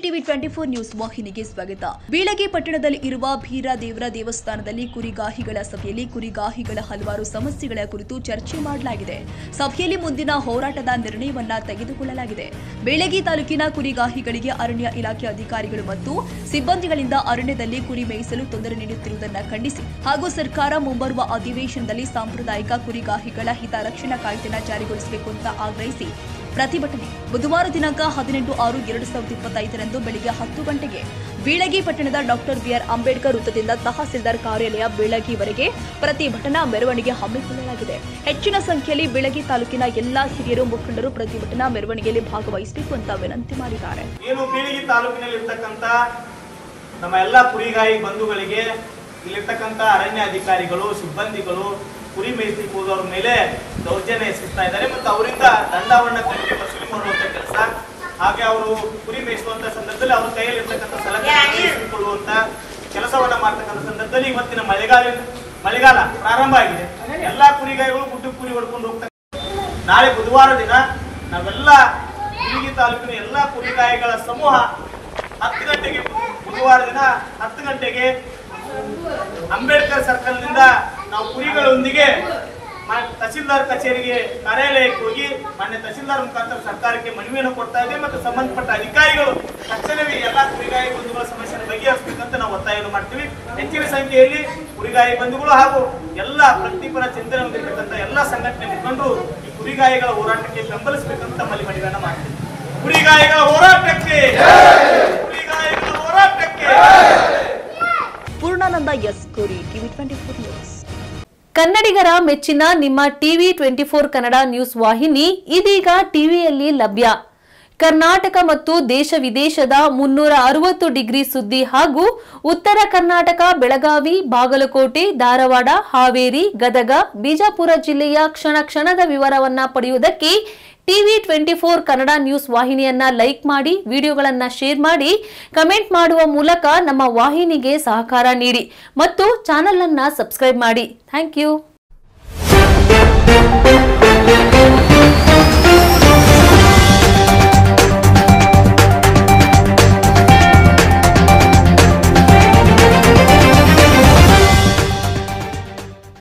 TV 24 news ವಾಹಿನಿಗೆ ಸ್ವಾಗತ. ಬೀಳಗಿ ಪಟ್ಟಣದಲ್ಲಿ ಇರುವ ಬೀರಾದೇವರ ದೇವಸ್ಥಾನದಲ್ಲಿ ಕುರಿಗಾಹಿಗಳ ಸಭೆಯಲ್ಲಿ ಕುರಿಗಾಹಿಗಳ ಹಲವಾರು ಸಮಸ್ಯೆಗಳ ಕುರಿತು ಚರ್ಚೆ ಮಾಡಲಾಗಿದೆ. ಸಭೆಯಲ್ಲಿ ಮುಂದಿನ ಹೋರಾಟದ ನಿರ್ಣಯವನ್ನ ತೆಗೆದುಕೊಳ್ಳಲಾಗಿದೆ. ಬೀಳಗಿ ತಾಲೂಕಿನ ಕುರಿಗಾಹಿಗಳಿಗೆ ಅರಣ್ಯ ಇಲಾಖೆ ಅಧಿಕಾರಿಗಳು ಮತ್ತು ಸಿಬ್ಬಂದಿಗಳಿಂದ ಅರಣ್ಯದಲ್ಲಿ ಕುರಿ ಮೇಯಿಸಲು ತೊಂದರೆ ನೀಡುತ್ತಿರುವುದನ್ನು ಖಂಡಿಸಿ ಹಾಗೂ ಸರ್ಕಾರ ಮುಂಬರುವ ಅಧಿವೇಶನದಲ್ಲಿ ಸಾಂಪ್ರದಾಯಿಕ ಕುರಿಗಾಹಿಗಳ ಹಿತರಕ್ಷಣಾ ಕಾಯ್ದೆಯನ್ನು ಜಾರಿಗೊಳಿಸಬೇಕು ಅಂತ ಆಗ್ರಹಿಸಿ ಪ್ರತಿಭಟನೆ ಬುಧವಾರ ದಿನಾಂಕ 18/6/2025 ಬೆಳಗ್ಗೆ 10 ಗಂಟೆಗೆ ಬೀಳಗಿ ಪಟ್ಟಣದ ಡಾಕ್ಟರ್ ಬಿಆರ್ ಅಂಬೇಡ್ಕರ್ ವೃತ್ತದಿಂದ ತಹಸೀಲ್ದಾರ್ ಕಾರ್ಯಾಲಯ ಬೀಳಗಿವರೆಗೆ ಪ್ರತಿಭಟನಾ ಮೆರವಣಿಗೆ ಹಮ್ಮಿಕೊಳ್ಳಲಾಗಿದೆ. ಹೆಚ್ಚಿನ ಸಂಖ್ಯೆಯಲ್ಲಿ ಬೀಳಗಿ ತಾಲೂಕಿನ ಎಲ್ಲಾ ಹಿರಿಯರು ಮುಖಂಡರು ಪ್ರತಿಭಟನಾ ಮೆರವಣಿಗೆಯಲ್ಲಿ ಭಾಗವಹಿಸಬೇಕು ಅಂತ ವಿನಂತಿ ಮಾಡಿದ್ದಾರೆ. ಏನು ಬೀಳಗಿ ತಾಲೂಕಿನಲ್ಲಿ ಇರತಕ್ಕಂತ ನಮ್ಮ ಎಲ್ಲಾ ಕುರಿಗಾಯಿ ಬಂಧುಗಳಿಗೆ ಇಲ್ಲಿರ್ತಕ್ಕಂತ ಅರಣ್ಯ ಅಧಿಕಾರಿಗಳು ಸಿಬ್ಬಂದಿಗಳು ಕುರಿ ಮೇಯಿಸಲಿಕ್ಕೆ ಹೋದವರ ಮೇಲೆ ದೌರ್ಜನ್ಯ ಎಸಗಿಸ್ತಾ ಇದ್ದಾರೆ ಮತ್ತು ಅವರಿಂದ ದಂಡವನ್ನ ಕಟ್ಟಿ ವಸೂಲಿ ಮಾಡುವಂತ ಕೆಲಸ, ಹಾಗೆ ಅವರು ಕುರಿ ಮೇಯಿಸುವಂತ ಸಂದರ್ಭದಲ್ಲಿ ಅವ್ರ ಕೈಯಲ್ಲಿ ಇರ್ತಕ್ಕಂಥ ಸಲಕರಣೆಕೊಳ್ಳುವಂತ ಕೆಲಸವನ್ನ ಮಾಡ್ತಕ್ಕಂಥ ಸಂದರ್ಭದಲ್ಲಿ ಇವತ್ತಿನ ಮಳೆಗಾಲ ಪ್ರಾರಂಭ ಆಗಿದೆ. ಎಲ್ಲಾ ಕುರಿಗಾಯಿಗಳು ಗುಡ್ಡು ಕುರಿ ಹೊಡ್ಕೊಂಡು ಹೋಗ್ತಾರೆ. ನಾಳೆ ಬುಧವಾರ ದಿನ ನಾವೆಲ್ಲ ಬೀಳಗಿ ತಾಲೂಕಿನ ಎಲ್ಲಾ ಕುರಿಗಾಯಿಗಳ ಸಮೂಹ 10 ಗಂಟೆಗೆ ಬುಧವಾರ ದಿನ 10 ಗಂಟೆಗೆ ಅಂಬೇಡ್ಕರ್ ಸರ್ಕಲ್ ನಿಂದ ನಾವು ಕುರಿಗಳೊಂದಿಗೆ ತಹಸೀಲ್ದಾರ್ ಕಚೇರಿಗೆ ಕಾರ್ಯಾಲಯಕ್ಕೆ ಹೋಗಿ ಮಾನ್ಯ ತಹಸೀಲ್ದಾರ್ ಮುಖಾಂತರ ಸರ್ಕಾರಕ್ಕೆ ಮನವಿಯನ್ನು ಕೊಡ್ತಾ ಇದ್ದೇವೆ ಮತ್ತು ಸಂಬಂಧಪಟ್ಟ ಅಧಿಕಾರಿಗಳು ತಕ್ಷಣವೇ ಎಲ್ಲಾ ಕುರಿಗಾಯಿ ಬಂಧುಗಳ ಸಮಸ್ಯೆಯನ್ನು ಬಗೆಹರಿಸಬೇಕಂತ ನಾವು ಒತ್ತಾಯವನ್ನು ಮಾಡ್ತೀವಿ. ಹೆಚ್ಚಿನ ಸಂಖ್ಯೆಯಲ್ಲಿ ಕುರಿಗಾಯಿ ಬಂಧುಗಳು ಹಾಗೂ ಎಲ್ಲ ವೃತ್ತಿಪರ ಚಿಂತನೆ ಹೊಂದಿರತಕ್ಕಂಥ ಎಲ್ಲಾ ಸಂಘಟನೆ ಮುಖಂಡರು ಈ ಕುರಿಗಾಯಿಗಳ ಹೋರಾಟಕ್ಕೆ ಬೆಂಬಲಿಸಬೇಕಂತ ತಮ್ಮಲ್ಲಿ ಮನವಿಯನ್ನು ಮಾಡ್ತೀವಿ. ಕುರಿಗಾಯಿಗಳ ಹೋರಾಟಕ್ಕೆ ಕುರಿಗಾಯಿಗಳ ಹೋರಾಟಕ್ಕೆ ಪೂರ್ಣಾನಂದ ಎಸ್ ಕೋರಿ, ಟಿವಿ 24 ನ್ಯೂಸ್. ಕನ್ನಡಿಗರ ಮೆಚ್ಚಿನ ನಿಮ್ಮ ಟಿವಿ 24 ಕನ್ನಡ ನ್ಯೂಸ್ ವಾಹಿನಿ ಇದೀಗ ಟಿವಿಯಲ್ಲಿ ಲಭ್ಯ. ಕರ್ನಾಟಕ ಮತ್ತು ದೇಶ ವಿದೇಶದ 360 ಡಿಗ್ರಿ ಸುದ್ದಿ ಹಾಗೂ ಉತ್ತರ ಕರ್ನಾಟಕ, ಬೆಳಗಾವಿ, ಬಾಗಲಕೋಟೆ, ಧಾರವಾಡ, ಹಾವೇರಿ, ಗದಗ, ಬಿಜಾಪುರ ಜಿಲ್ಲೆಯ ಕ್ಷಣ ಕ್ಷಣದ ವಿವರವನ್ನ ಪಡೆಯುವುದಕ್ಕೆ ಟಿವಿ 24 ಕನ್ನಡ ನ್ಯೂಸ್ ವಾಹಿನಿಯನ್ನ ಲೈಕ್ ಮಾಡಿ, ವಿಡಿಯೋಗಳನ್ನ ಶೇರ್ ಮಾಡಿ, ಕಮೆಂಟ್ ಮಾಡುವ ಮೂಲಕ ನಮ್ಮ ವಾಹಿನಿಗೆ ಸಹಕಾರ ನೀಡಿ ಮತ್ತು ಚಾನೆಲ್ ಅನ್ನ ಸಬ್ಸ್ಕ್ರೈಬ್ ಮಾಡಿ. Thank you.